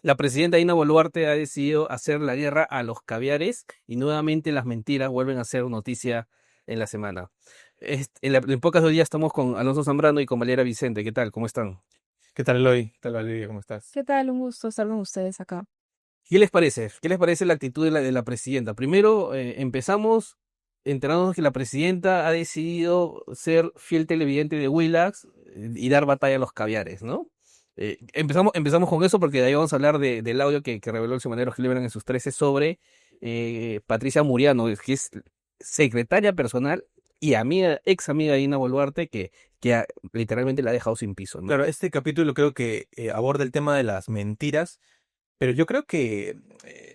La presidenta Dina Boluarte ha decidido hacer la guerra a los caviares y nuevamente las mentiras vuelven a ser noticia en la semana. En pocos días estamos con Alonso Zambrano y con Valeria Vicente. ¿Qué tal? ¿Cómo están? ¿Qué tal, Eloy? ¿Qué tal, Valeria? ¿Cómo estás? ¿Qué tal? Un gusto estar con ustedes acá. ¿Qué les parece? ¿Qué les parece la actitud de la presidenta? Primero, empezamos enterándonos que la presidenta ha decidido ser fiel televidente de Willax y dar batalla a los caviares, ¿no? Empezamos con eso porque de ahí vamos a hablar del audio que reveló el semanero Gillibrand en sus 13 sobre Patricia Muriano, que es secretaria personal y amiga, ex amiga de Dina Boluarte, que literalmente la ha dejado sin piso, ¿no? Claro, este capítulo creo que aborda el tema de las mentiras, pero yo creo que,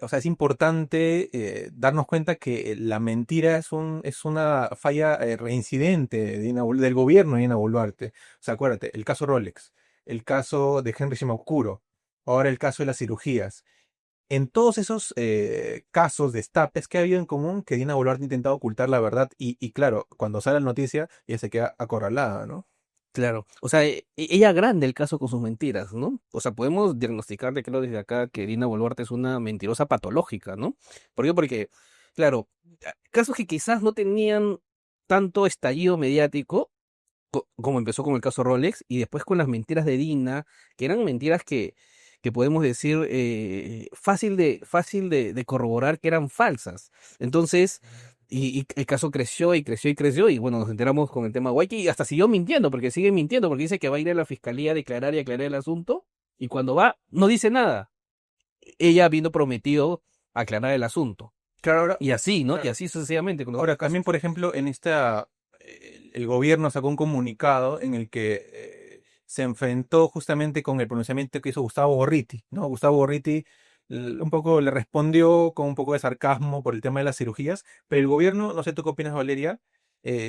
o sea, es importante darnos cuenta que la mentira es una falla reincidente de del gobierno de Dina Boluarte. O sea, acuérdate, el caso Rolex, el caso de Henry Shimabukuro, ahora el caso de las cirugías. En todos esos casos, destapes que ha habido en común, que Dina Boluarte ha intentado ocultar la verdad y claro, cuando sale la noticia, ella se queda acorralada, ¿no? Claro, o sea, ella agranda el caso con sus mentiras, ¿no? O sea, podemos diagnosticarle, creo, desde acá que Dina Boluarte es una mentirosa patológica, ¿no? ¿Por qué? Porque, claro, casos que quizás no tenían tanto estallido mediático, como empezó con el caso Rolex, y después con las mentiras de Dina, que eran mentiras que podemos decir fácil de corroborar que eran falsas. Entonces, y el caso creció y creció y creció, y bueno, nos enteramos con el tema Waiki, y hasta siguió mintiendo, porque sigue mintiendo, porque dice que va a ir a la fiscalía a declarar y aclarar el asunto, y cuando va, no dice nada. Ella habiendo prometido aclarar el asunto. Claro, ahora, Y así, ¿no? Y claro. así sucesivamente con los Ahora, otros también, casos. por ejemplo, en esta, el gobierno sacó un comunicado en el que se enfrentó justamente con el pronunciamiento que hizo Gustavo Gorriti, ¿no? Gustavo Gorriti un poco le respondió con un poco de sarcasmo por el tema de las cirugías, pero el gobierno, no sé tú qué opinas, Valeria,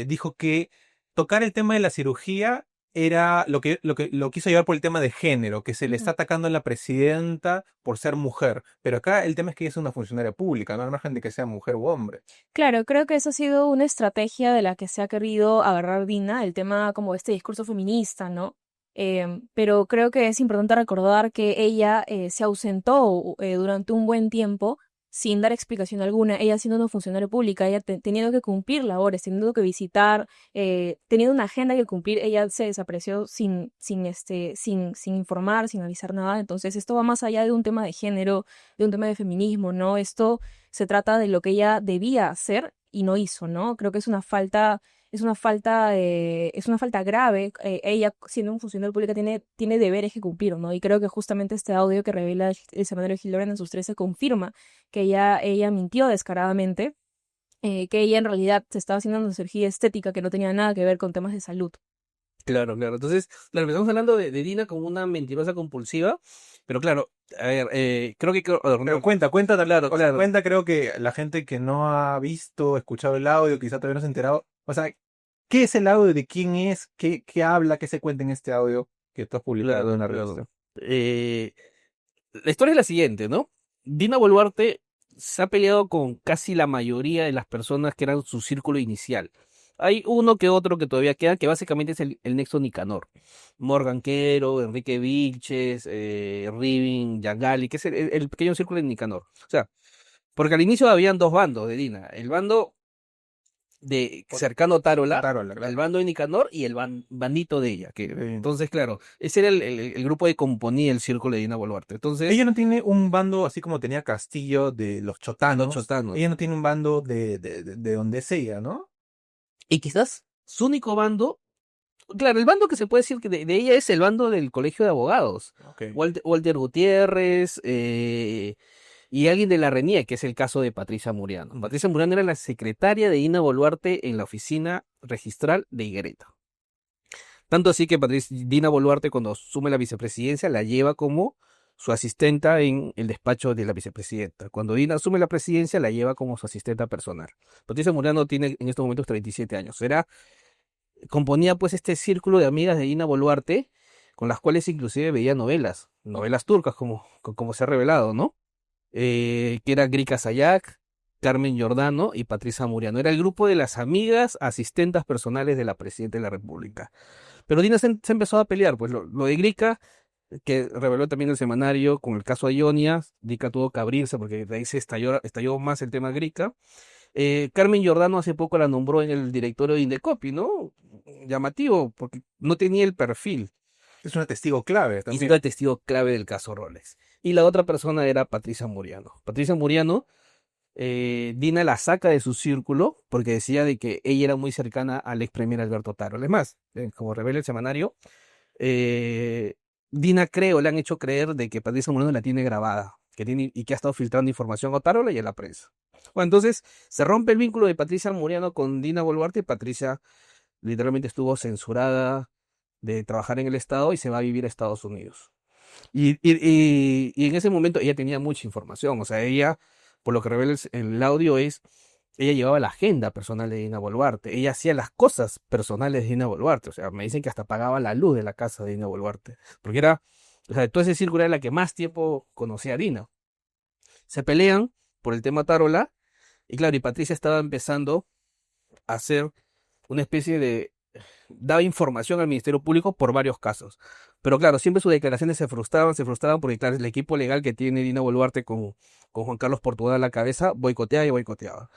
dijo que tocar el tema de la cirugía era lo quiso llevar por el tema de género, que se le está Ujú. atacando a la presidenta por ser mujer. Pero acá el tema es que ella es una funcionaria pública, no al margen de que sea mujer u hombre. Claro, creo que esa ha sido una estrategia de la que se ha querido agarrar Dina, el tema como este discurso feminista, ¿no? Pero creo que es importante recordar que ella se ausentó durante un buen tiempo sin dar explicación alguna, ella siendo una funcionaria pública, ella teniendo que cumplir labores, teniendo que visitar, teniendo una agenda que cumplir, ella se desapareció sin informar, sin avisar nada. Entonces esto va más allá de un tema de género, de un tema de feminismo, ¿no? Esto se trata de lo que ella debía hacer y no hizo, ¿no? Creo que es una falta grave. Ella, siendo un funcionario público, tiene deberes que cumplir, ¿no? Y creo que justamente este audio que revela el semanario Gillibrand en sus 13 confirma que ella mintió descaradamente, que ella en realidad se estaba haciendo una cirugía estética que no tenía nada que ver con temas de salud. Claro, claro. Entonces, claro, empezamos hablando de Dina como una mentirosa compulsiva, pero claro, a ver, creo que, Pero cuenta, claro, o sea, claro. cuenta, creo que la gente que no ha visto, escuchado el audio, quizá todavía no se ha enterado. O sea, ¿qué es el audio? ¿De quién es? ¿Qué habla? ¿Qué se cuenta en este audio que tú has publicado en Claro, la claro. revista? La historia es la siguiente, ¿no? Dina Boluarte se ha peleado con casi la mayoría de las personas que eran su círculo inicial. Hay uno que otro que todavía queda, que básicamente es el nexo Nicanor. Morgan Quero, Enrique Vilches, Riving, Yangali, que es el pequeño círculo de Nicanor. O sea, porque al inicio habían dos bandos de Dina. El bando de Por- cercano a Tarola, Tarola, el claro. bando de Nicanor y el bandito de ella. Que, Sí. entonces, claro, ese era el grupo que componía el círculo de Dina Boluarte. Entonces, Ella no tiene un bando así como tenía Castillo de los los chotanos. chotanos. Ella no tiene un bando de donde sea, ¿no? Y quizás su único bando, claro, el bando que se puede decir que de ella es el bando del Colegio de Abogados. Ok. Walter Gutiérrez y alguien de la RENIE, que es el caso de Patricia Muriano. Patricia Muriano era la secretaria de Dina Boluarte en la oficina registral de Higuereta. Tanto así que Dina Boluarte, cuando asume la vicepresidencia, la lleva como su asistenta en el despacho de la vicepresidenta. Cuando Dina asume la presidencia, la lleva como su asistenta personal. Patricia Muriano tiene en estos momentos 37 años. Componía pues este círculo de amigas de Dina Boluarte, con las cuales inclusive veía novelas turcas, como se ha revelado, ¿no? Que era Grika Sayak, Carmen Giordano y Patricia Muriano. Era el grupo de las amigas asistentas personales de la presidenta de la República. Pero Dina se empezó a pelear, pues lo de Grika, que reveló también el semanario con el caso de Ionia. Grica tuvo que abrirse porque de ahí se estalló más el tema Grica. Carmen Giordano hace poco la nombró en el directorio de Indecopi, ¿no? Llamativo, porque no tenía el perfil. Es una testigo clave Y también. era el testigo clave del caso Rolex. Y la otra persona era Patricia Muriano. Patricia Muriano, Dina la saca de su círculo porque decía de que ella era muy cercana al ex premier Alberto Taro. Es más, como revela el semanario, eh, Dina le han hecho creer de que Patricia Muriano la tiene grabada y que ha estado filtrando información a Tarola y a la prensa. Bueno, entonces se rompe el vínculo de Patricia Muriano con Dina Boluarte y Patricia literalmente estuvo censurada de trabajar en el Estado y se va a vivir a Estados Unidos. Y en ese momento ella tenía mucha información, o sea, ella, por lo que revela el audio, ella llevaba la agenda personal de Dina Boluarte, ella hacía las cosas personales de Dina Boluarte, o sea, me dicen que hasta pagaba la luz de la casa de Dina Boluarte, porque o sea, de todo ese círculo era la que más tiempo conocía a Dina. Se pelean por el tema Tarola, y claro, y Patricia estaba empezando a hacer una especie de daba información al Ministerio Público por varios casos. Pero claro, siempre sus declaraciones se frustraban porque claro, el equipo legal que tiene Dina Boluarte con Juan Carlos Portugal a la cabeza boicoteaba y boicoteaba.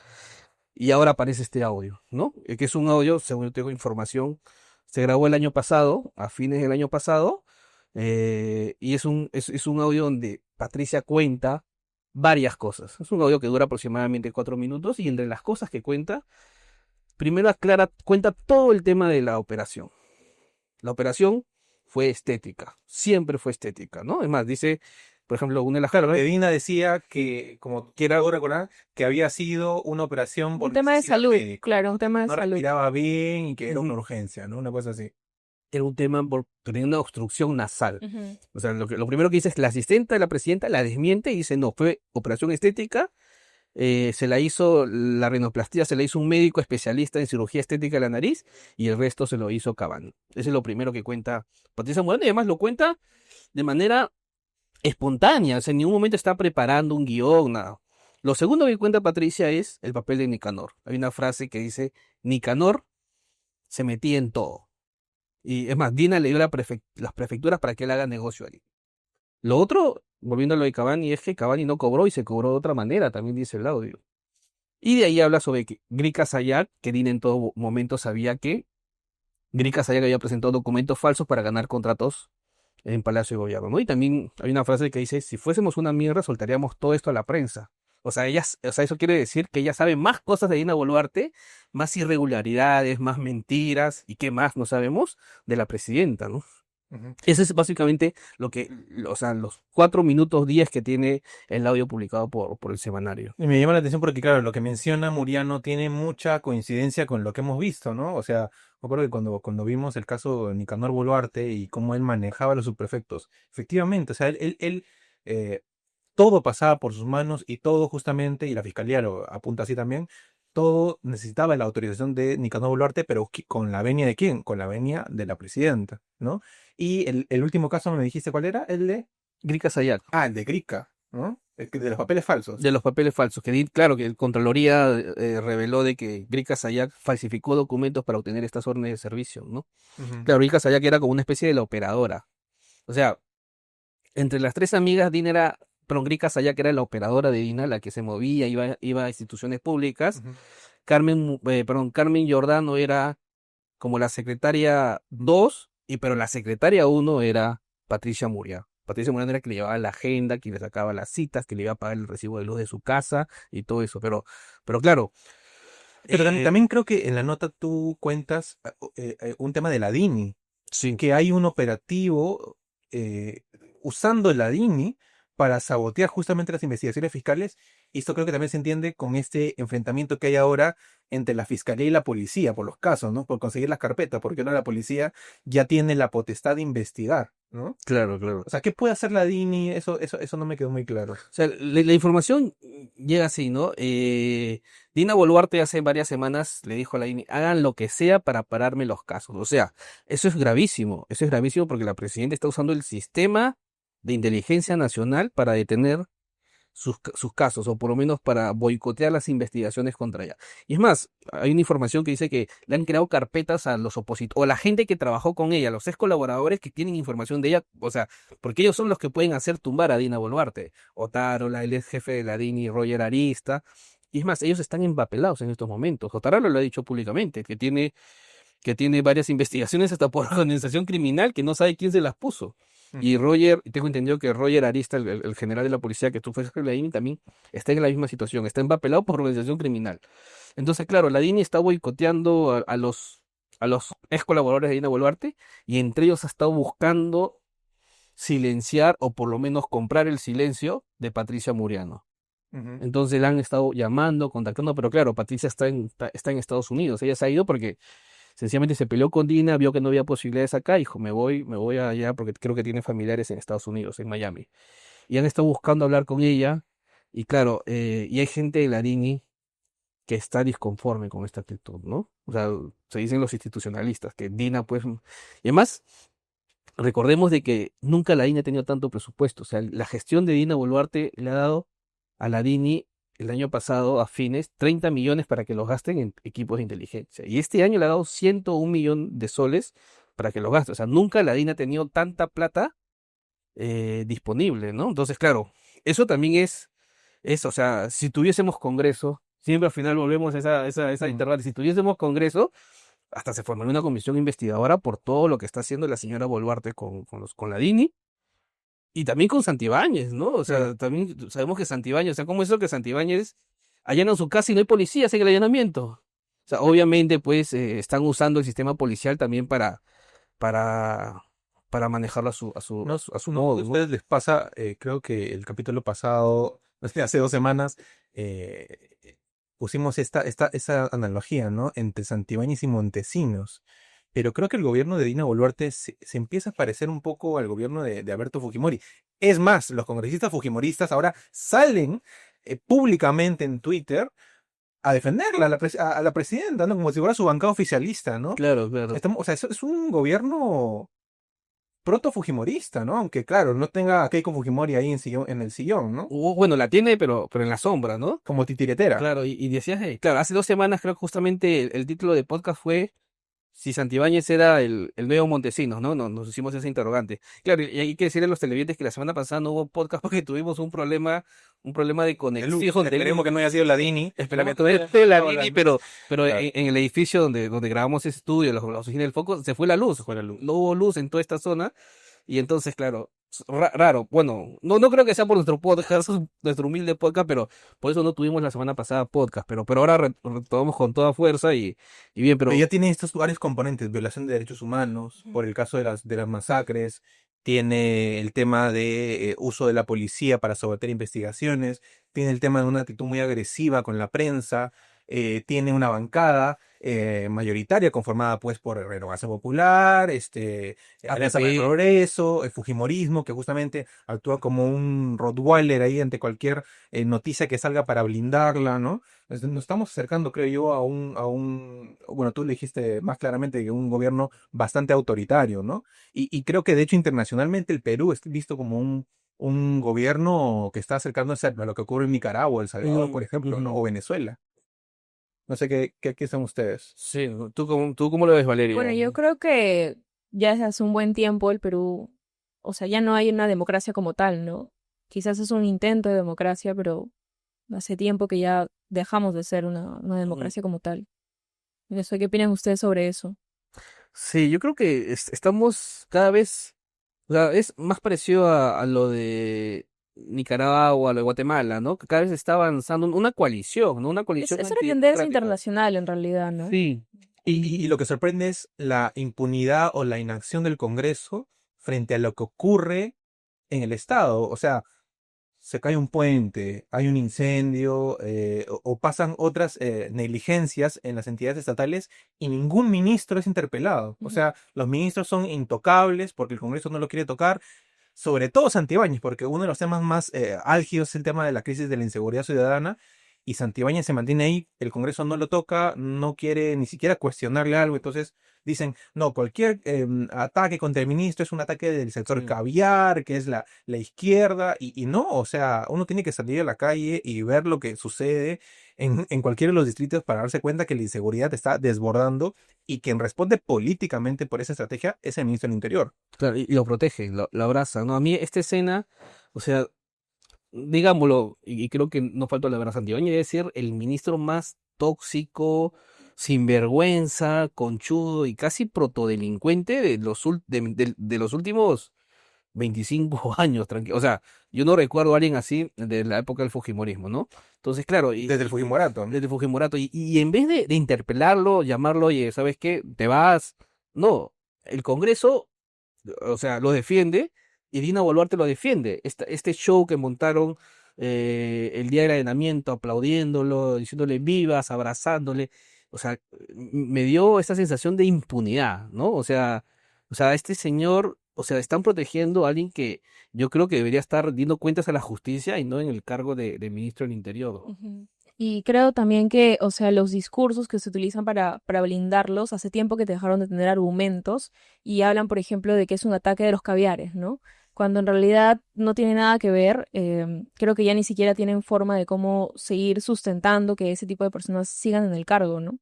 Y ahora aparece este audio, ¿no? Que es un audio, según yo tengo información, se grabó el año pasado, a fines del año pasado, y es un audio donde Patricia cuenta varias cosas. Es un audio que dura aproximadamente 4 minutos y entre las cosas que cuenta, primero cuenta todo el tema de la operación. La operación fue estética, siempre fue estética, ¿no? Es más, dice, por ejemplo, una de las caras, ¿no? Dina decía que, como quiera recordar, que había sido una operación Un por tema de necesidad salud, médica. claro, un tema de No salud. respiraba bien y que era una urgencia, ¿no? Una cosa así. Era un tema por tener una obstrucción nasal. Ujú. O sea, lo primero que dice es la asistente de la presidenta la desmiente y dice, no, fue operación estética, se la hizo, la rinoplastia se la hizo un médico especialista en cirugía estética de la nariz y el resto se lo hizo Cavani. Ese es lo primero que cuenta Patricia Morán y además lo cuenta de manera espontánea, o sea, en ningún momento está preparando un guión, nada. Lo segundo que cuenta Patricia es el papel de Nicanor. Hay una frase que dice, Nicanor se metía en todo. Y es más, Dina le dio las prefecturas para que él haga negocio ahí. Lo otro, volviendo a lo de Cavani, es que Cavani no cobró y se cobró de otra manera, también dice el audio. Y de ahí habla sobre que Grica Sayak, que Dina en todo momento sabía que Grica Sayak había presentado documentos falsos para ganar contratos en Palacio de Gobierno, ¿no? Y también hay una frase que dice, si fuésemos una mierda, soltaríamos todo esto a la prensa. O sea, eso quiere decir que ella sabe más cosas de Dina Boluarte, más irregularidades, más mentiras, y qué más no sabemos de la presidenta, ¿no? Ujú. Ese es básicamente o sea, los 4 minutos 10 que tiene el audio publicado por el semanario. Y me llama la atención porque, claro, lo que menciona Muriano tiene mucha coincidencia con lo que hemos visto, ¿no? O sea, me acuerdo que cuando vimos el caso de Nicanor Boluarte y cómo él manejaba a los subprefectos, efectivamente, o sea, él, todo pasaba por sus manos y todo justamente, y la fiscalía lo apunta así también, todo necesitaba la autorización de Nicanor Boluarte, pero ¿con la venia de quién? Con la venia de la presidenta, ¿no? Y el último caso me dijiste cuál era, el de... Grica Sayak, Ah, el de Grica, ¿no? De los papeles falsos. de los papeles falsos, claro, que el Contraloría reveló de que Grica Sayak falsificó documentos para obtener estas órdenes de servicio, ¿no? Ujú. Claro, Grica Sayak era como una especie de la operadora. O sea, entre las tres amigas, Grica Sayak era la operadora de Dina, la que se movía, iba a instituciones públicas. Ujú. Carmen Giordano era como la secretaria 2 pero la secretaria 1 era Patricia Muria. Patricia Muria era la que le llevaba la agenda, que le sacaba las citas, que le iba a pagar el recibo de luz de su casa y todo eso. Pero claro, Pero eh, también creo que en la nota tú cuentas un tema de la DINI, sí, que hay un operativo eh, usando la DINI para sabotear justamente las investigaciones fiscales, y esto creo que también se entiende con este enfrentamiento que hay ahora entre la fiscalía y la policía por los casos, ¿no? Por conseguir las carpetas, porque ahora la policía ya tiene la potestad de investigar, ¿no? claro, claro. O sea, ¿qué puede hacer la DINI? Eso no me quedó muy claro. O sea, la información llega así, ¿no? Dina Boluarte hace varias semanas le dijo a la INI, hagan lo que sea para pararme los casos. O sea, eso es gravísimo porque la presidenta está usando el sistema de inteligencia nacional para detener sus casos, o por lo menos para boicotear las investigaciones contra ella. Y es más, hay una información que dice que le han creado carpetas a los opositores, o a la gente que trabajó con ella, los ex colaboradores que tienen información de ella, o sea, porque ellos son los que pueden hacer tumbar a Dina Boluarte. Otárola, el ex jefe de la DINI, Roger Arista. Y es más, ellos están empapelados en estos momentos. Otárola lo ha dicho públicamente, que tiene varias investigaciones hasta por organización criminal que no sabe quién se las puso. Y Roger, tengo entendido que Roger Arista, el general de la policía que tú fuiste la DINI, también está en la misma situación, está empapelado por organización criminal. Entonces, claro, la DINI está boicoteando a los ex colaboradores de Dina Boluarte, y entre ellos ha estado buscando silenciar o por lo menos comprar el silencio de Patricia Muriano. Ujú. Entonces la han estado llamando, contactando, pero claro, Patricia está en Estados Unidos. Ella se ha ido porque sencillamente se peleó con Dina, vio que no había posibilidades acá, dijo, me voy allá porque creo que tiene familiares en Estados Unidos, en Miami. Y han estado buscando hablar con ella, y claro, y hay gente de la DINI que está disconforme con esta actitud, ¿no? O sea, se dicen los institucionalistas que Dina, pues, y además, recordemos de que nunca la DINI ha tenido tanto presupuesto. O sea, la gestión de Dina Boluarte le ha dado a la DINI el año pasado, a fines, 30 millones para que los gasten en equipos de inteligencia. Y este año le ha dado 101 millón de soles para que los gaste. O sea, nunca la DINI ha tenido tanta plata disponible, ¿no? Entonces, claro, eso también o sea, si tuviésemos Congreso, siempre al final volvemos a esa Mm. interrogante, si tuviésemos Congreso, hasta se formaría una comisión investigadora por todo lo que está haciendo la señora Boluarte con la DINI y también con Santibáñez, ¿no? O Claro. sea, también sabemos que Santibáñez, o sea, ¿cómo es eso que Santibáñez allanan su casa y no hay policías en el allanamiento? O sea, obviamente, pues, están usando el sistema policial también para, para manejarlo No, a su no sé si modo, a ¿no? ustedes les pasa, creo que el capítulo pasado, no sé, hace 2 semanas, eh, pusimos esa analogía, ¿no? Entre Santibáñez y Montesinos. Pero creo que el gobierno de Dina Boluarte se empieza a parecer un poco al gobierno de Alberto Fujimori. Es más, los congresistas fujimoristas ahora salen públicamente en Twitter a defenderla, a la presidenta, ¿no? Como si fuera su bancada oficialista, ¿no? Claro, claro. O sea, es un gobierno proto-fujimorista, ¿no? Aunque, claro, no tenga a Keiko Fujimori ahí en el sillón, ¿no? Bueno, la tiene, pero en la sombra, ¿no? Como titiretera. Claro, y decías, claro, hace 2 semanas creo que justamente el título de podcast fue si Santibáñez era el nuevo Montesinos, ¿no? Nos hicimos ese interrogante. Claro, y hay que decirle a los televidentes que la semana pasada no hubo podcast porque tuvimos un problema de De luz. conexión de Esperemos luz. que no haya sido la Dini. Esperamos ¿no? que todavía esté la No, Dini, pero claro, en el edificio donde grabamos ese estudio, la oficina del foco, se fue la luz. se fue la luz. No hubo luz en toda esta zona. Y entonces, claro, raro. Bueno, no creo que sea por nuestro podcast, nuestro humilde podcast, pero por eso no tuvimos la semana pasada podcast. Pero ahora retomamos con toda fuerza y bien, Pero pero ya tiene estos varios componentes, violación de derechos humanos, por el caso de las masacres, tiene el tema de uso de la policía para someter investigaciones, tiene el tema de una actitud muy agresiva con la prensa, tiene una bancada mayoritaria conformada pues por Renovación Popular, Alianza para el APP. Progreso, el Fujimorismo, que justamente actúa como un Rottweiler ahí ante cualquier noticia que salga para blindarla, ¿no? Nos estamos acercando, creo yo, bueno, tú le dijiste más claramente que un gobierno bastante autoritario, ¿no? Y creo que de hecho internacionalmente el Perú es visto como un gobierno que está acercándose a lo que ocurre en Nicaragua, El Salvador, por ejemplo, ¿no? Ujú. O Venezuela. No sé qué piensan ustedes. Sí, ¿tú cómo lo ves, Bueno, Valeria? yo creo que ya desde hace un buen tiempo el Perú, o sea, ya no hay una democracia como tal, ¿no? Quizás es un intento de democracia, pero hace tiempo que ya dejamos de ser una Mm. democracia como tal. No sé qué opinan ustedes sobre eso. Sí, yo creo que estamos cada vez, o sea, es más parecido a lo de Nicaragua, a lo de Guatemala, ¿no? Que cada vez está avanzando una coalición, ¿no? Una coalición Es una tendencia antidemocrática. internacional en realidad, ¿no? Sí. Y lo que sorprende es la impunidad o la inacción del Congreso frente a lo que ocurre en el Estado. O sea, se cae un puente, hay un incendio, o pasan otras negligencias en las entidades estatales y ningún ministro es interpelado. O Ujú. sea, los ministros son intocables porque el Congreso no lo quiere tocar, sobre todo Santibáñez, porque uno de los temas más álgidos es el tema de la crisis de la inseguridad ciudadana. y Santibáñez se mantiene ahí, el Congreso no lo toca, no quiere ni siquiera cuestionarle algo, entonces dicen, no, cualquier ataque contra el ministro es un ataque del sector Sí. caviar, que es la izquierda, y no, o sea, uno tiene que salir a la calle y ver lo que sucede en cualquiera de los distritos para darse cuenta que la inseguridad está desbordando y quien responde políticamente por esa estrategia es el ministro del Interior. Claro, y lo protege, lo abraza, ¿no? A mí esta escena, o sea, digámoslo, y creo que no falta la verdad, Santibáñez debe ser el ministro más tóxico, sinvergüenza, conchudo y casi protodelincuente de los últimos 25 años, tranquilo. O sea, yo no recuerdo a alguien así de la época del Fujimorismo, ¿no? Entonces, claro, Desde el Fujimorato, ¿no? desde Fujimorato, y en vez de interpelarlo, llamarlo, oye, ¿sabes qué? Te vas. No, el Congreso, o sea, lo defiende y Dina Boluarte lo defiende. Este show que montaron el día del allanamiento, aplaudiéndolo, diciéndole vivas, abrazándole, o sea, me dio esta sensación de impunidad, ¿no? O sea, este señor, o sea, están protegiendo a alguien que yo creo que debería estar dando cuentas a la justicia y no en el cargo de ministro del Interior. Ujú. Y creo también que, o sea, los discursos que se utilizan para blindarlos, hace tiempo que dejaron de tener argumentos y hablan, por ejemplo, de que es un ataque de los caviares, ¿no? Cuando en realidad no tiene nada que ver, creo que ya ni siquiera tienen forma de cómo seguir sustentando que ese tipo de personas sigan en el cargo, ¿no?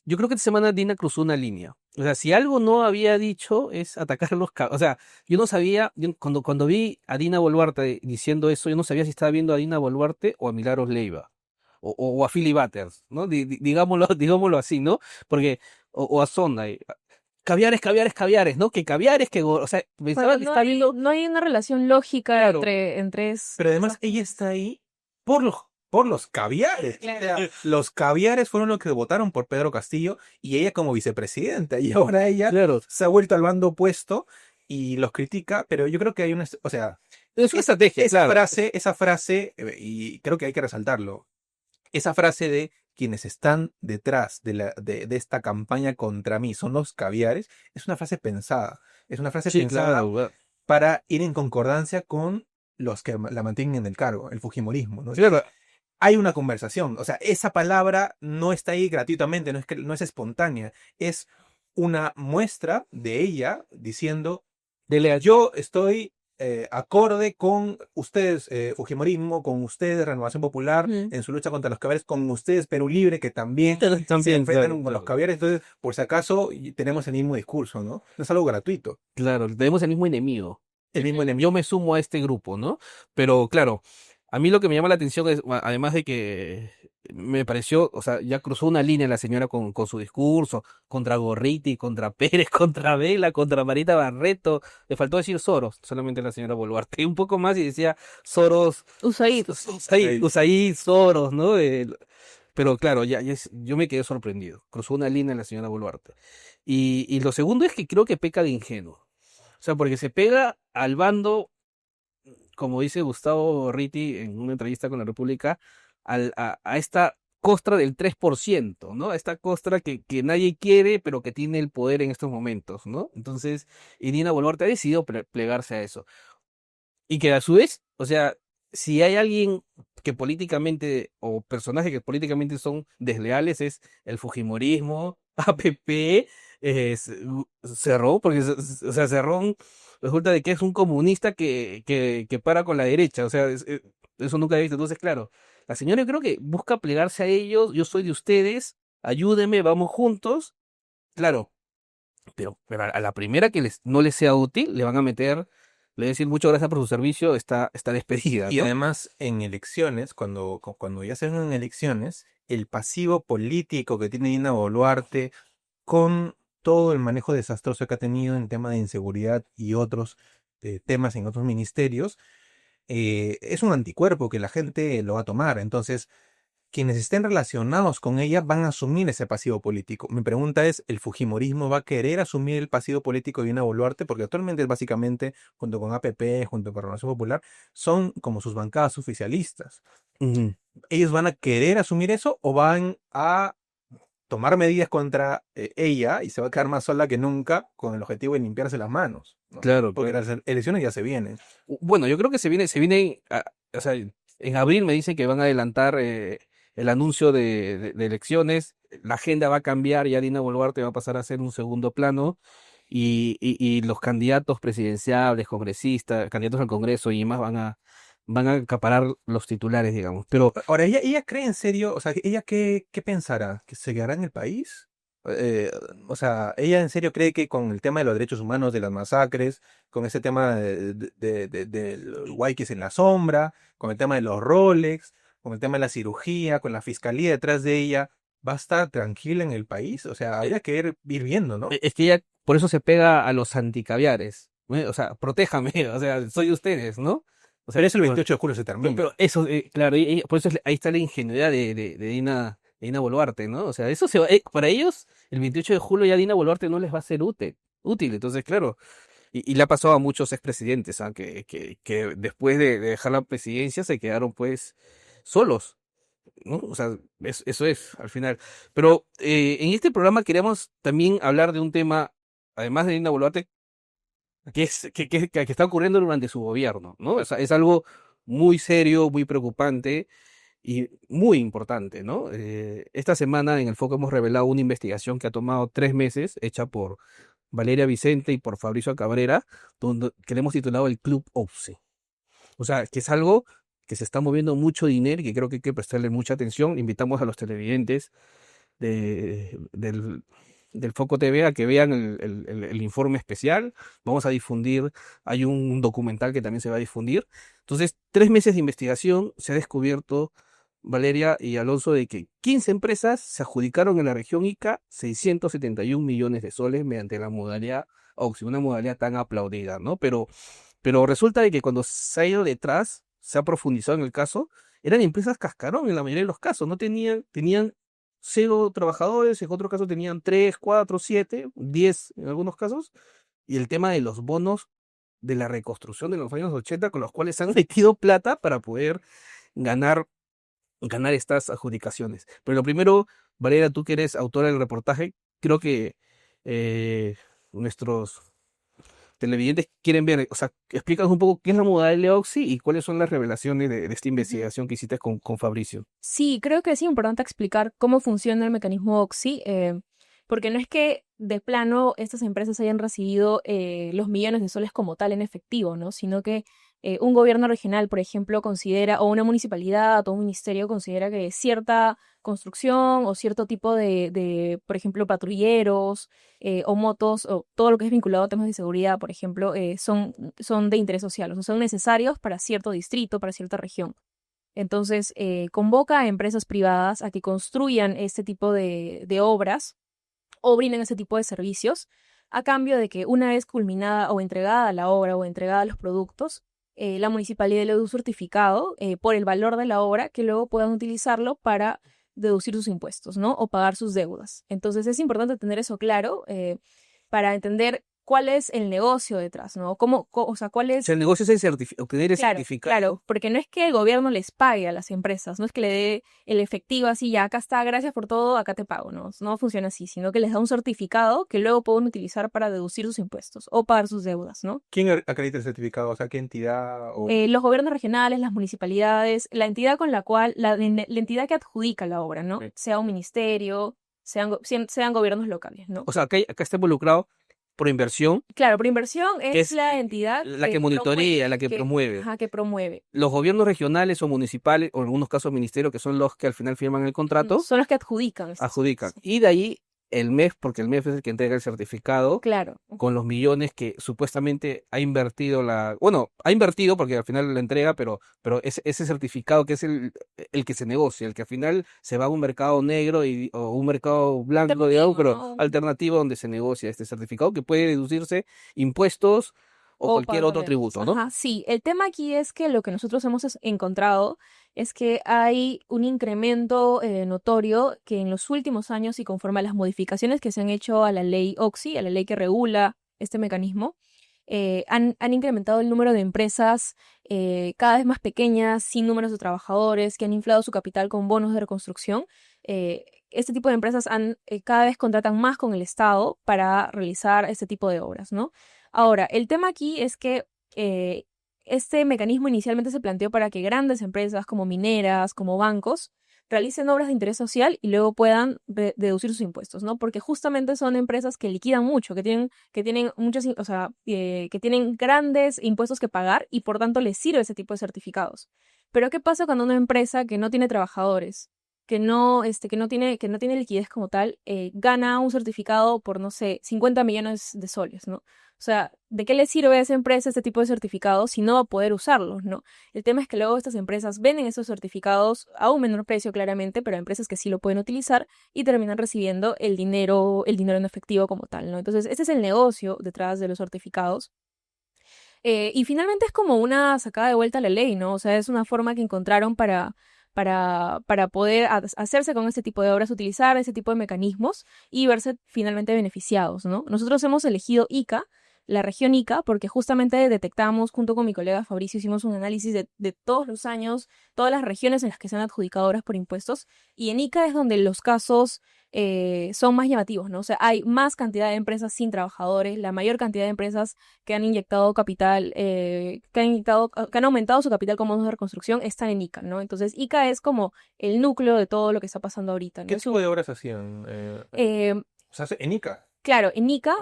Yo creo que esta semana Dina cruzó una línea. O sea, si algo no había dicho es atacar a los cabos. O sea, yo no sabía, cuando vi a Dina Boluarte diciendo eso, yo no sabía si estaba viendo a Dina Boluarte o a Milagros Leiva. O a Philly Butters, ¿no? Digámoslo, digámoslo así, ¿no? Porque, o a Sonda. Caviares, caviares, caviares, ¿no? Que caviares, o sea, pensaba Bueno, que no estaba hay, viendo. no hay una relación lógica Claro. entre Pero además esas ella cosas. está ahí por los caviares. O sea, Claro. los caviares fueron los que votaron por Pedro Castillo y ella como vicepresidenta. Y ahora ella Claro. se ha vuelto al bando opuesto y los critica, pero yo creo que hay una, o sea, Es una estrategia, claro. esa frase, y creo que hay que resaltarlo, esa frase de quienes están detrás de esta campaña contra mí son los caviares, es una frase pensada. Es una frase Sí, pensada claro. para ir en concordancia con los que la mantienen en el cargo, el Fujimorismo, ¿no? Claro. Hay una conversación, o sea, esa palabra no está ahí gratuitamente, no es espontánea, es una muestra de ella diciendo, yo estoy acorde con ustedes, Fujimorismo, con ustedes, Renovación Popular, Ujú. en su lucha contra los caviares, con ustedes, Perú Libre, que también se También, enfrentan claro, con los claro. caviares, entonces, por si acaso, tenemos el mismo discurso, ¿no? No es algo gratuito. Claro, tenemos el mismo enemigo. El mismo Ujú. enemigo. Yo me sumo a este grupo, ¿no? Pero claro, a mí lo que me llama la atención es, además de que me pareció, o sea, ya cruzó una línea la señora con su discurso, contra Gorriti, contra Pérez, contra Vela, contra Marita Barreto. Le faltó decir Soros, solamente la señora Boluarte. Un poco más y decía Soros, USAID. Usaid, Soros, ¿no? Pero claro, yo me quedé sorprendido. Cruzó una línea la señora Boluarte. Y lo segundo es que creo que peca de ingenuo. O sea, porque se pega al bando, como dice Gustavo Ritti en una entrevista con la República, a esta costra del 3%, ¿no? A esta costra que nadie quiere, pero que tiene el poder en estos momentos, ¿no? Entonces, y Dina Boluarte ha decidido plegarse a eso. Y que a su vez, o sea, si hay alguien que políticamente, o personajes que políticamente son desleales, es el Fujimorismo, APP, Cerrón, porque, o sea, Cerrón resulta de que es un comunista que para con la derecha, o sea, eso nunca he visto. Entonces, claro, la señora yo creo que busca plegarse a ellos, yo soy de ustedes, ayúdenme, vamos juntos, claro, pero a la primera que no les sea útil, le van a meter, le van a decir muchas gracias por su servicio, está despedida, Y ¿no? además, en elecciones, cuando ya se ven elecciones, el pasivo político que tiene Dina Boluarte con todo el manejo desastroso que ha tenido en tema de inseguridad y otros temas en otros ministerios, es un anticuerpo que la gente lo va a tomar. Entonces, quienes estén relacionados con ella van a asumir ese pasivo político. Mi pregunta es, ¿el Fujimorismo va a querer asumir el pasivo político de Dina Boluarte? Porque actualmente es básicamente, junto con APP, junto con Renovación Popular, son como sus bancadas oficialistas. Ujú. ¿Ellos van a querer asumir eso o van a tomar medidas contra ella y se va a quedar más sola que nunca con el objetivo de limpiarse las manos, ¿no? Claro, Porque claro. las elecciones ya se vienen. Bueno, yo creo que se viene, o sea, en abril me dicen que van a adelantar el anuncio de elecciones, la agenda va a cambiar, ya Dina Boluarte va a pasar a ser un segundo plano y los candidatos presidenciables, congresistas, candidatos al Congreso y demás van a acaparar los titulares, digamos. Pero Ahora, ¿ella cree en serio? O sea, ¿ella qué pensará? ¿Que se quedará en el país? Eh, o sea, ¿ella en serio cree que con el tema de los derechos humanos, de las masacres, con ese tema del Guayquis en la sombra, con el tema de los Rolex, con el tema de la cirugía, con la fiscalía detrás de ella, va a estar tranquila en el país? O sea, habría que ir viendo, ¿no? es que ella por eso se pega a los anticaviares. O sea, protéjame, o sea, soy ustedes, ¿no? O sea, Pero eso el 28 de julio se pero, termina. pero eso, claro, por eso ahí está la ingenuidad de Dina Boluarte, ¿no? O sea, eso para ellos, el 28 de julio ya Dina Boluarte no les va a ser útil. Entonces, claro, y le ha pasado a muchos expresidentes, ¿ah? Que después de dejar la presidencia se quedaron pues solos, ¿no? O sea, eso es, al final. Pero en este programa queremos también hablar de un tema, además de Dina Boluarte, que está ocurriendo durante su gobierno, ¿no? O sea, es algo muy serio, muy preocupante y muy importante, ¿no? Esta semana en el Foco hemos revelado una investigación que ha tomado 3 meses, hecha por Valeria Vicente y por Fabricio Cabrera, que le hemos titulado el Club OPSE. O sea, que es algo que se está moviendo mucho dinero y que creo que hay que prestarle mucha atención. Invitamos a los televidentes del Foco TV a que vean el informe especial. Vamos a difundir, hay un documental que también se va a difundir. Entonces, 3 meses de investigación, se ha descubierto, Valeria y Alonso, de que 15 empresas se adjudicaron en la región Ica 671 millones de soles mediante la modalidad OXI, una modalidad tan aplaudida, ¿no? Pero resulta de que cuando se ha ido detrás, se ha profundizado en el caso, eran empresas cascarón en la mayoría de los casos, no tenían 0 trabajadores, en otros casos tenían 3, 4, 7, 10 en algunos casos, y el tema de los bonos de la reconstrucción de los años 80 con los cuales han metido plata para poder ganar, ganar estas adjudicaciones. Pero lo primero, Valeria, tú que eres autora del reportaje, creo que eh, nuestros televidentes quieren ver, o sea, explícanos un poco qué es la modalidad OXI y cuáles son las revelaciones de esta Ujú. investigación que hiciste con Fabricio. Sí, creo que es importante explicar cómo funciona el mecanismo OXI, porque no es que de plano estas empresas hayan recibido los millones de soles como tal en efectivo, ¿no? Sino que un gobierno regional, por ejemplo, considera, o una municipalidad o un ministerio considera que cierta construcción o cierto tipo por ejemplo, patrulleros o motos o todo lo que es vinculado a temas de seguridad, por ejemplo, son de interés social, o sea, son necesarios para cierto distrito, para cierta región. Entonces, convoca a empresas privadas a que construyan este tipo de obras o brinden ese tipo de servicios a cambio de que una vez culminada o entregada la obra o entregada los productos, la municipalidad le dé un certificado por el valor de la obra que luego puedan utilizarlo para deducir sus impuestos, ¿no? O pagar sus deudas. Entonces es importante tener eso claro para entender cuál es el negocio detrás, ¿no? O sea, cuál O sea, es. el negocio es obtener el Claro, certificado. claro, porque no es que el gobierno les pague a las empresas, no es que le dé el efectivo así, ya acá está, gracias por todo, acá te pago, no, no funciona así, sino que les da un certificado que luego pueden utilizar para deducir sus impuestos o pagar sus deudas, ¿no? ¿Quién acredita el certificado? O sea, ¿qué entidad? O... Los gobiernos regionales, las municipalidades, la entidad con la cual, la entidad que adjudica la obra, ¿no? Ok. Sea un ministerio, sean gobiernos locales, ¿no? O sea, acá está involucrado por inversión, Claro, por inversión que es es la entidad la que que promueve, monitorea, la que promueve. ajá, que promueve. Los gobiernos regionales o municipales, o en algunos casos ministerios, que son los que al final firman el contrato, Son los que adjudican estas adjudican. obras. Y de ahí el MEF, porque el MEF es el que entrega el certificado Claro. con los millones que supuestamente ha invertido bueno, ha invertido porque al final la entrega, pero ese certificado que es el que se negocia, el que al final se va a un mercado negro o un mercado blanco, digamos, Alternativo, pero ¿no? alternativo donde se negocia este certificado que puede deducirse impuestos o O cualquier pagar otro deudas. tributo, ¿no? Ajá, sí. El tema aquí es que lo que nosotros hemos encontrado es que hay un incremento notorio que en los últimos años y conforme a las modificaciones que se han hecho a la ley OXI, a la ley que regula este mecanismo, han incrementado el número de empresas cada vez más pequeñas, sin números de trabajadores, que han inflado su capital con bonos de reconstrucción. Este tipo de empresas cada vez contratan más con el Estado para realizar este tipo de obras, ¿no? Ahora, el tema aquí es que este mecanismo inicialmente se planteó para que grandes empresas como mineras, como bancos, realicen obras de interés social y luego puedan deducir sus impuestos, ¿no? Porque justamente son empresas que liquidan mucho, que tienen muchas, o sea, que tienen grandes impuestos que pagar y por tanto les sirve ese tipo de certificados. Pero ¿qué pasa cuando una empresa que no tiene trabajadores, que no tiene liquidez como tal, gana un certificado por, no sé, 50 millones de soles, ¿no? O sea, ¿de qué le sirve a esa empresa este tipo de certificados si no va a poder usarlos, ¿no? El tema es que luego estas empresas venden esos certificados a un menor precio, claramente, pero a empresas que sí lo pueden utilizar y terminan recibiendo el dinero en efectivo como tal, ¿no? Entonces, ese es el negocio detrás de los certificados. Y finalmente es como una sacada de vuelta a la ley, ¿no? O sea, es una forma que encontraron para poder hacerse con este tipo de obras, utilizar ese tipo de mecanismos y verse finalmente beneficiados, ¿no? Nosotros hemos elegido Ica, la región Ica, porque justamente detectamos, junto con mi colega Fabricio, hicimos un análisis de todos los años, todas las regiones en las que se han adjudicado obras por impuestos, y en Ica es donde los casos son más llamativos, ¿no? O sea, hay más cantidad de empresas sin trabajadores, la mayor cantidad de empresas que han inyectado capital, que han aumentado su capital como modos de reconstrucción, están en Ica, ¿no? Entonces, Ica es como el núcleo de todo lo que está pasando ahorita, ¿no? ¿Qué tipo de obras hacían? Eh, O sea, en Ica. Claro, en Ica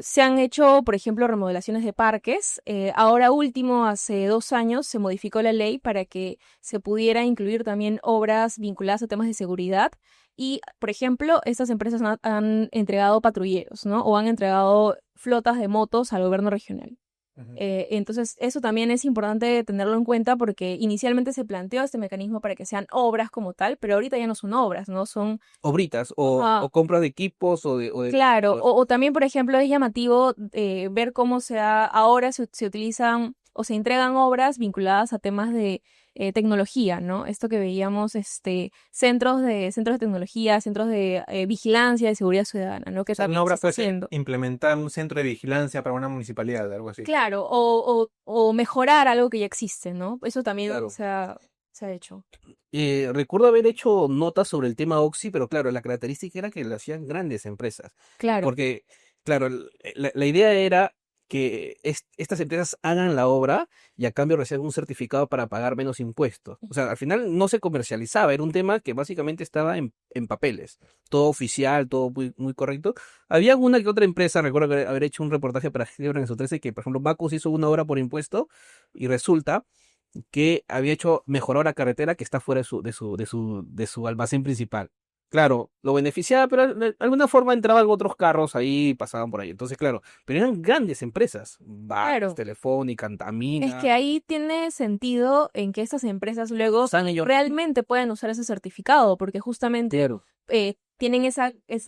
se han hecho, por ejemplo, remodelaciones de parques. Ahora último, hace 2 años, se modificó la ley para que se pudiera incluir también obras vinculadas a temas de seguridad. Y, por ejemplo, estas empresas han entregado patrulleros, ¿no? O han entregado flotas de motos al gobierno regional. Ujú. Entonces, eso también es importante tenerlo en cuenta porque inicialmente se planteó este mecanismo para que sean obras como tal, pero ahorita ya no son obras, ¿no? Son Obritas o compras de equipos o de Claro, o también, por ejemplo, es llamativo ver cómo ahora se utilizan o se entregan obras vinculadas a temas de tecnología, ¿no? Esto que veíamos, centros de tecnología, centros de vigilancia, de seguridad ciudadana, ¿no? Que O sea, también una se obra está fuese haciendo. implementar un centro de vigilancia para una municipalidad, algo así. Claro, o mejorar algo que ya existe, ¿no? Eso también Claro. se ha hecho. Recuerdo haber hecho notas sobre el tema Oxy, pero claro, la característica era que lo hacían grandes empresas. Claro. Porque, claro, la idea era que estas empresas hagan la obra y a cambio reciban un certificado para pagar menos impuestos. O sea, al final no se comercializaba, era un tema que básicamente estaba en papeles. Todo oficial, todo muy, muy correcto. Había una que otra empresa, recuerdo haber hecho un reportaje para Ginebra en su 13 que, por ejemplo, Bacus hizo una obra por impuesto y resulta que había hecho mejorar la carretera que está fuera de su almacén principal. Claro, lo beneficiaba, pero de alguna forma entraban otros carros ahí y pasaban por ahí. Entonces, claro, pero eran grandes empresas. Bacus, Claro. Telefónica, Es Antamina. que ahí tiene sentido en que estas empresas luego Están ellos. realmente pueden usar ese certificado, porque justamente Claro. tienen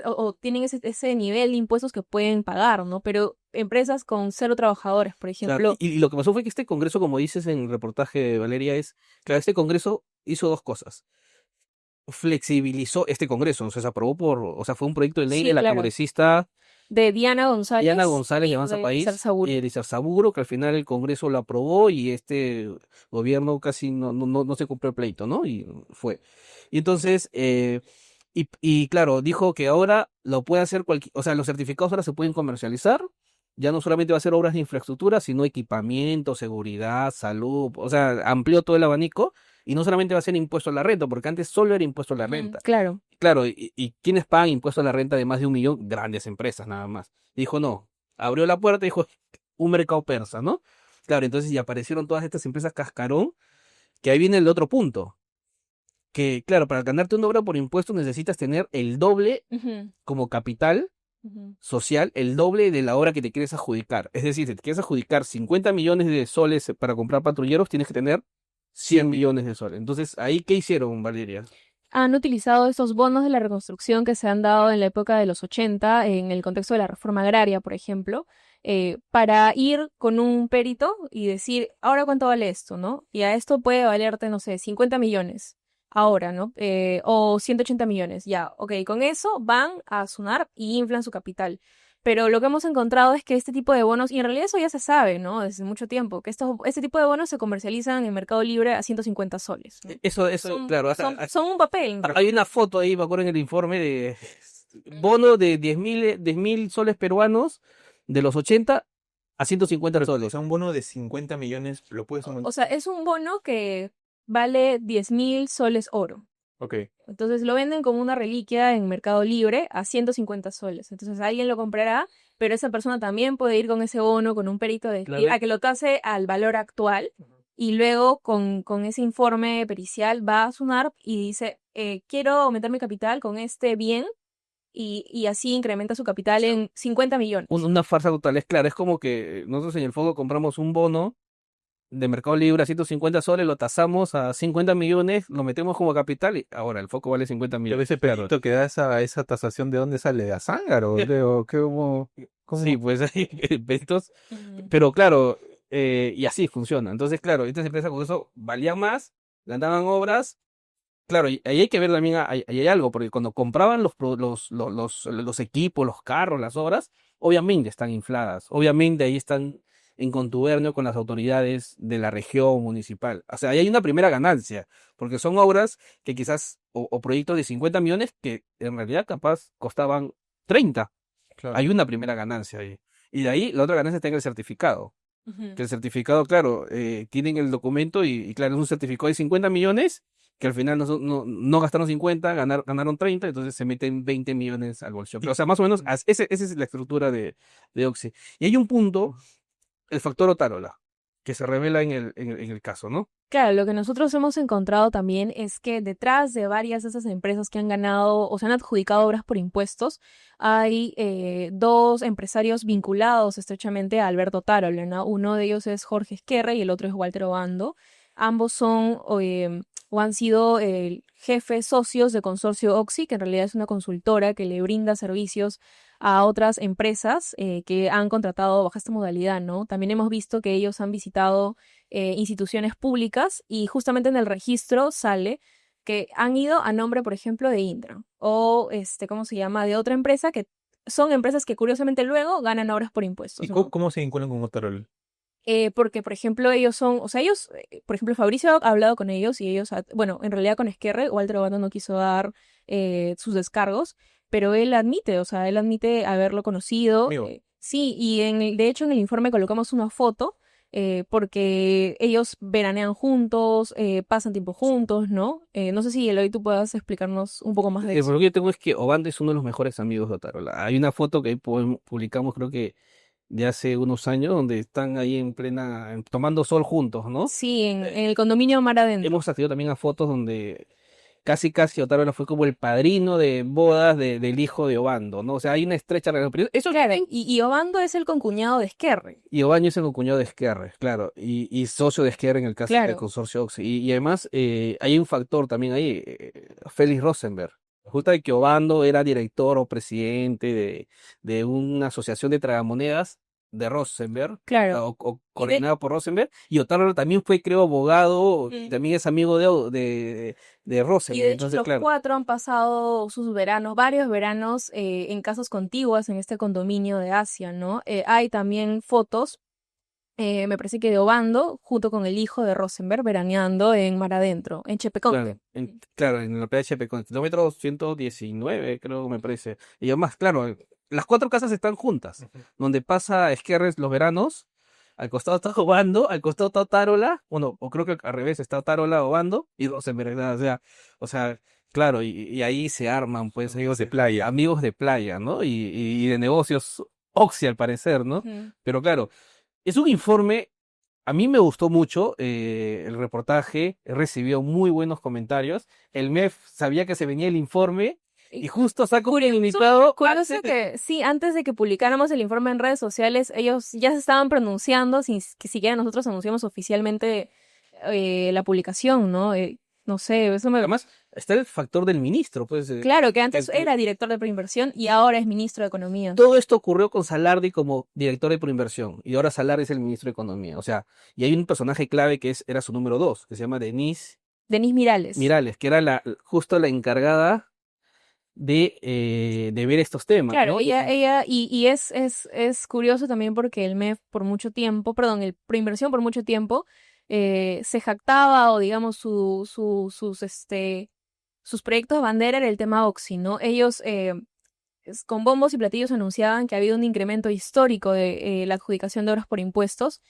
o tienen ese nivel de impuestos que pueden pagar, ¿no? Pero empresas con 0 trabajadores, por Claro, ejemplo, y lo que pasó fue que este congreso, como dices en el reportaje de Valeria, claro, este congreso hizo dos cosas. Flexibilizó este congreso, o sea, se aprobó o sea, fue un proyecto de ley de sí, la claro, congresista de Diana Diana González González de y Avanza de País, Izarzaburu. de Izarzaburo, que al final el Congreso lo aprobó y este gobierno casi no se compró el pleito, ¿no? Y fue. Y entonces, y claro, dijo que ahora lo puede hacer cualquier, o sea, los certificados ahora se pueden comercializar, ya no solamente va a ser obras de infraestructura, sino equipamiento, seguridad, salud, o sea, amplió todo el abanico y no solamente va a ser impuesto a la renta, porque antes solo era impuesto a la renta. Claro, Claro, ¿y quiénes pagan impuestos a la renta de más de 1 millón? Grandes empresas, nada más. Dijo, no, abrió la puerta y dijo, un mercado persa, ¿no? Claro, entonces ya aparecieron todas estas empresas cascarón, que ahí viene el otro punto, que claro, para ganarte una obra por impuestos necesitas tener el doble ujú, como capital ujú. social, el doble de la obra que te quieres adjudicar. Es decir, si te quieres adjudicar 50 millones de soles para comprar patrulleros, tienes que tener 100 millones de soles. Entonces, ¿ahí qué hicieron, Valeria? Han utilizado estos bonos de la reconstrucción que se han dado en la época de los 80, en el contexto de la reforma agraria, por ejemplo, para ir con un perito y decir, ahora cuánto vale esto, ¿no? Y a esto puede valerte, no sé, 50 millones ahora, ¿no? O 180 millones, ya, ok, con eso van a sonar y inflan su capital. Pero lo que hemos encontrado es que este tipo de bonos, y en realidad eso ya se sabe, ¿no? Desde mucho tiempo, que este tipo de bonos se comercializan en Mercado Libre a 150 soles, ¿no? Eso, Son, claro, son un papel. hay una foto ahí, me acuerdo en el informe de bono de 10.000 soles peruanos de los 80 a 150 O soles. sea, un bono de 50 millones lo puedes O sea, es un bono que vale 10.000 soles oro. Ok. Entonces lo venden como una reliquia en Mercado Libre a 150 soles. Entonces alguien lo comprará, pero esa persona también puede ir con ese bono, con un perito Claro. a que lo tase al valor actual. Y luego con ese informe pericial va a SUNARP y dice, quiero aumentar mi capital con este bien y así incrementa su capital en 50 millones. Una farsa total, es claro, es como que nosotros en el fondo compramos un bono de Mercado Libre a 150 soles, lo tasamos a 50 millones, lo metemos como capital y ahora el foco vale 50 Pero millones. ese perito que da esa tasación, ¿de dónde sale? ¿De Azángaro? ¿O qué, cómo? Sí, pues hay eventos, Ujú. pero claro, y así funciona. Entonces, claro, estas empresas con eso valían más, ganaban obras. Claro, y ahí hay que ver también, ahí hay algo, porque cuando compraban los equipos, los carros, las obras, obviamente están infladas, obviamente ahí están en contubernio con las autoridades de la región municipal. O sea, ahí hay una primera ganancia, porque son obras que quizás, o proyectos de 50 millones que en realidad capaz costaban 30. Claro. Hay una primera ganancia ahí. Y de ahí la otra ganancia está en el certificado. Ujú. Que el certificado, claro, tienen el documento y claro, es un certificado de 50 millones que al final no gastaron 50, ganaron 30, entonces se meten 20 millones al bolsillo. Pero, o sea, más o menos, esa es la estructura de Oxy. Y hay un punto, el factor Otárola, que se revela en el caso, ¿no? Claro, lo que nosotros hemos encontrado también es que detrás de varias de esas empresas que han ganado o se han adjudicado obras por impuestos, hay dos empresarios vinculados estrechamente a Alberto Tarola, ¿no? Uno de ellos es Jorge Esquerra y el otro es Walter Obando. Ambos son o han sido jefes socios de Consorcio Oxy, que en realidad es una consultora que le brinda servicios a otras empresas que han contratado bajo esta modalidad, ¿no? También hemos visto que ellos han visitado instituciones públicas y justamente en el registro sale que han ido a nombre, por ejemplo, de Indra o, ¿cómo se llama?, de otra empresa que son empresas que curiosamente luego ganan obras por impuestos, ¿Y ¿no? cómo se vinculan con Otarol? Porque, por ejemplo, ellos son, o sea, ellos, por ejemplo, Fabricio ha hablado con ellos y ellos, bueno, en realidad con Esquerre, Walter Obando no quiso dar sus descargos, pero él admite, o sea, él admite haberlo conocido. Amigo. Sí, y de hecho en el informe colocamos una foto porque ellos veranean juntos, pasan tiempo juntos, ¿no? No sé si Eloy tú puedas explicarnos un poco más de El eso. problema que yo tengo es que Obando es uno de los mejores amigos de Otárola. Hay una foto que ahí publicamos, creo que de hace unos años, donde están ahí tomando sol juntos, ¿no? Sí, en el condominio Mar Adentro. Hemos accedido también a fotos donde casi Otárola fue como el padrino de bodas del hijo de Obando, ¿no? O sea, hay una estrecha relación. Pero eso Claro, y Obando es el concuñado de Esquerre. y Obaño es el cuñado de Esquerre, claro, y socio de Esquerre en el caso del Claro. consorcio Oxy. Y además hay un factor también ahí, Félix Rosenberg. Resulta de que Obando era director o presidente de una asociación de tragamonedas de Rosenberg, Claro. o coordinado por Rosenberg, y Otárola también fue, creo, abogado, Mm. también es amigo de Y Rosenberg, de hecho entonces, los claro. cuatro han pasado sus veranos, varios veranos en casas contiguas en este condominio de Asia, ¿no? Hay también fotos, me parece que de Obando, junto con el hijo de Rosenberg, veraneando en Mar Adentro, en Chepeconte. Claro, en la PHP, con el kilómetro 119, creo, me parece. Y además, claro, las cuatro casas están juntas, donde pasa Esquerres los veranos, al costado está Obando, al costado está Otárola, bueno, o creo que al revés, está Otárola, Obando, y Rosenberg, ¿verdad? O sea, claro, y ahí se arman, pues, Amigos de playa. amigos de playa, ¿no? Y de negocios Oxy, al parecer, ¿no? Ujú. Pero claro, es un informe. A mí me gustó mucho el reportaje, recibió muy buenos comentarios. El MEF sabía que se venía el informe y justo sacó un comunicado. Curioso que sí, antes de que publicáramos el informe en redes sociales, ellos ya se estaban pronunciando sin que siquiera nosotros anunciamos oficialmente la publicación, ¿no? No sé, eso me... Además, está el factor del ministro, pues. Claro, que antes que- era director de preinversión y ahora es ministro de Economía. Todo esto ocurrió con Salardi como director de Proinversión y ahora Salardi es el ministro de Economía. O sea, y hay un personaje clave era su número 2, que se llama Denise Denise Mirales. Mirales, que era justo la encargada de ver estos temas, Claro, ¿no? ella, y es curioso también porque el MEF por mucho tiempo, perdón, el Proinversión por mucho tiempo, se jactaba o digamos sus proyectos bandera era el tema Oxy, ¿no? Ellos con bombos y platillos anunciaban que ha habido un incremento histórico de la adjudicación de obras por impuestos,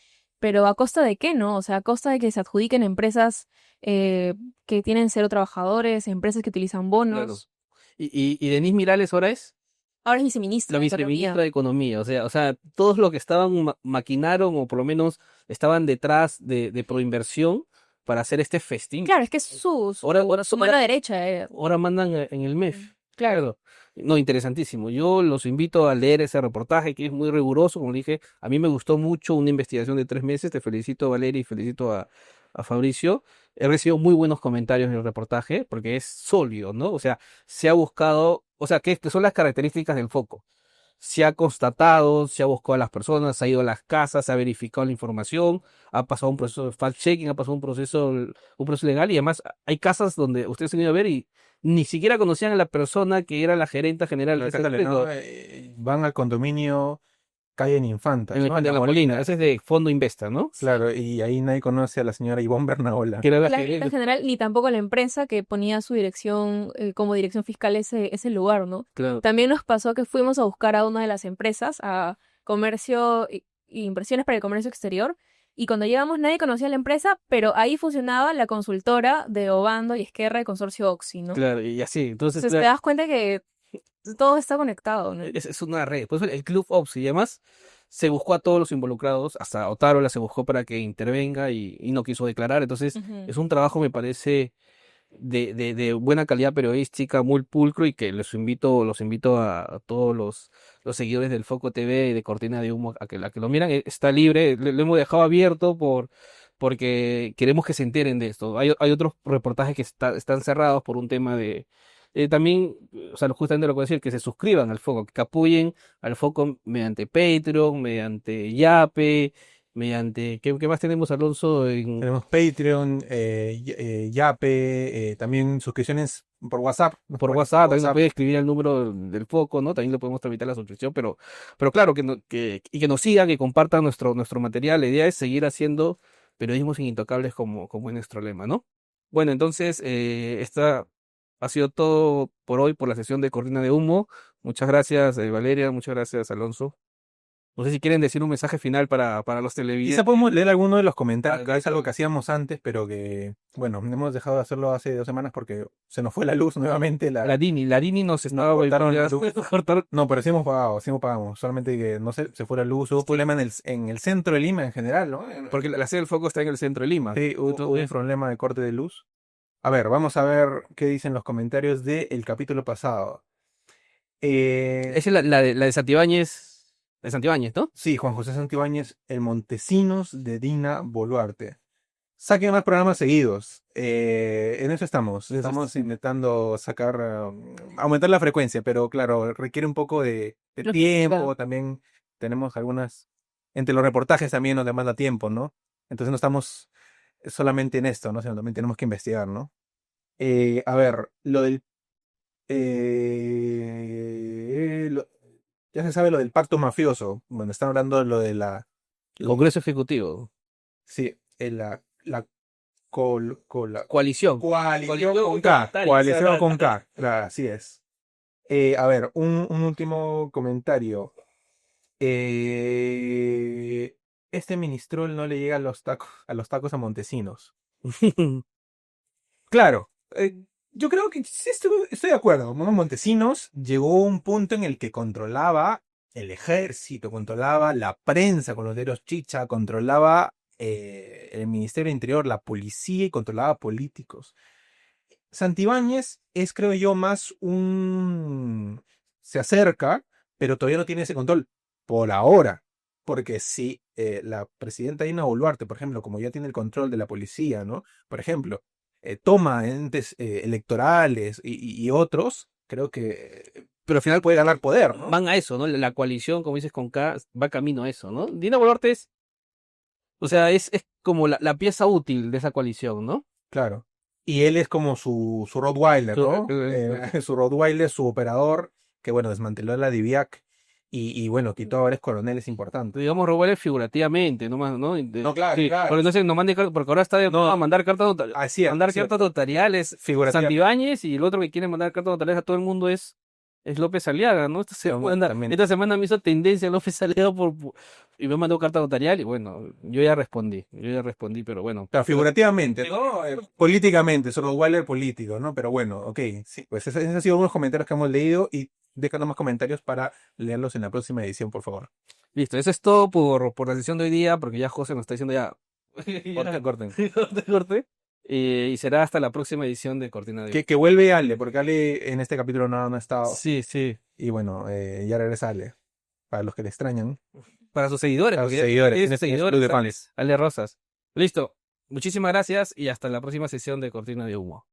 pero ¿a costa de qué, no? O sea, a costa de que se adjudiquen empresas que tienen 0 trabajadores, empresas que utilizan Claro. bonos. Y Denise Mirales ahora es Ahora es viceministra la de Economía. viceministra de Economía. O sea, todos los que estaban maquinaron o por lo menos estaban detrás de Proinversión para hacer este festín. Claro, es que es su Ahora mano derecha. ahora mandan en el MEF. Claro. No, interesantísimo. Yo los invito a leer ese reportaje que es muy riguroso, como dije. A mí me gustó mucho, una investigación de 3 meses. Te felicito, Valeria, y felicito a Fabricio. He recibido muy buenos comentarios en el reportaje porque es sólido, ¿no? O sea, se ha buscado, o sea, ¿qué son las características del foco? Se ha constatado, se ha buscado a las personas, se ha ido a las casas, se ha verificado la información, ha pasado un proceso de fact-checking, ha pasado un proceso legal y además hay casas donde ustedes han ido a ver y ni siquiera conocían a la persona que era la gerenta general de ese Exactamente, ¿no? centro, Van al condominio Calle en Infantas, en el ¿no? En de La La Molina. Molina. Ese es de Fondo Investa, ¿no? Claro, y ahí nadie conoce a la señora Ivonne Bernaola. Que era la La gerente gerente. general, ni tampoco la empresa que ponía su dirección como dirección fiscal ese lugar, ¿no? Claro. También nos pasó que fuimos a buscar a una de las empresas, a comercio y impresiones para el comercio exterior, y cuando llegamos nadie conocía la empresa, pero ahí funcionaba la consultora de Obando y Esquerra de Consorcio Oxy, ¿no? Claro, y así. Entonces, Entonces te das cuenta que todo está conectado, ¿no? es una red. Por eso el Club Ops y demás se buscó a todos los involucrados, hasta Otárola se buscó para que intervenga y no quiso declarar. Entonces, Ujú. es un trabajo, me parece, de buena calidad periodística, muy pulcro y que los invito a todos los seguidores del Foco TV y de Cortina de Humo a que lo miran. Está libre, lo hemos dejado abierto porque queremos que se enteren de esto. Hay otros reportajes que están cerrados por un tema de... también, o sea, justamente lo que voy a decir, que se suscriban al Foco, que apoyen al Foco mediante Patreon, mediante Yape, mediante... ¿Qué más tenemos, Alonso? Tenemos Patreon, Yape, también suscripciones por WhatsApp. Nos Por pueden WhatsApp, por también nos puede escribir el número del foco, ¿no? También le podemos tramitar la suscripción, pero claro, que nos sigan, que compartan nuestro material. La idea es seguir haciendo periodismo sin intocables como es nuestro lema, ¿no? Bueno, entonces, esta ha sido todo por hoy, por la sesión de Cortina de Humo. Muchas gracias, Valeria, muchas gracias, Alonso. No sé si quieren decir un mensaje final para los televidentes. Quizá podemos leer alguno de los comentarios, Ah, es algo que hacíamos antes, pero que, bueno, hemos dejado de hacerlo hace 2 semanas porque se nos fue la luz nuevamente. Larini nos estaba cortaron la nos luz. cortaron- No, pero sí hemos pagado, solamente que no sé, se fue la luz, hubo problema en el centro de Lima en general, ¿no? porque la sede del foco está en el centro de Lima. Sí, hubo un problema de corte de luz. A ver, vamos a ver qué dicen los comentarios del capítulo pasado. Esa es la de Santibáñez. De Santibáñez, ¿no? Sí, Juan José Santibáñez, el Montesinos de Dina Boluarte. Saquen más programas seguidos. En eso estamos. Estamos intentando aumentar la frecuencia, pero claro, requiere un poco de tiempo. Claro. También tenemos entre los reportajes también nos demanda tiempo, ¿no? Entonces no estamos solamente en esto, ¿no? Sino también tenemos que investigar, ¿no? A ver, ya se sabe lo del pacto mafioso. Bueno, están hablando de lo de Congreso Ejecutivo. sí, la Coalición. coalición con K. Parlamentaria, Coalición esa- con K. Claro, así es. A ver, un último comentario. Este ministrol no le llega a los tacos a Montesinos. Claro, yo creo que sí estoy de acuerdo. Montesinos llegó a un punto en el que controlaba el ejército, controlaba la prensa con los dedos chicha, controlaba el Ministerio del Interior, la policía y controlaba políticos. Santibáñez es, creo yo, se acerca, pero todavía no tiene ese control por ahora. Porque si la presidenta Dina Boluarte, por ejemplo, como ya tiene el control de la policía, ¿no? Por ejemplo, toma entes electorales y otros, creo que Pero al final puede ganar poder, ¿no? van a eso, ¿no? La coalición, como dices, con K, va camino a eso, ¿no? Dina Boluarte o sea, es como la pieza útil de esa coalición, ¿no? Claro. Y él es como su Rottweiler, ¿no? Su Rottweiler, su operador, que bueno, desmanteló la DIVIAC y bueno, quitó a varios coroneles importantes. Digamos, robarle figurativamente, nomás, ¿no? No, claro, claro. Porque entonces no mande porque ahora está de moda No. mandar cartas notariales. Así es, Mandar así es. cartas notariales Figurativa. Santibáñez y el otro que quiere mandar cartas notariales a todo el mundo es es López Aliaga, ¿no? También. Esta semana me hizo tendencia López Aliaga y me mandó carta notarial y bueno, yo ya respondí, pero bueno. Claro, figurativamente, ¿no? Políticamente, Rottweiler político, ¿no? Pero bueno, ok, sí, pues esos han sido unos comentarios que hemos leído y déjanos más comentarios para leerlos en la próxima edición, por favor. Listo, eso es todo por la sesión de hoy día, porque ya José nos está diciendo ya. Corten. Corte. Y será hasta la próxima edición de Cortina de Humo. Que vuelve Ale, porque Ale en este capítulo no ha estado. Sí, sí. Y bueno, ya regresa Ale. Para los que le extrañan. Para sus seguidores. Para sus porque seguidores, es en este seguidores, club de fans. Ale Rosas. Listo. Muchísimas gracias y hasta la próxima sesión de Cortina de Humo.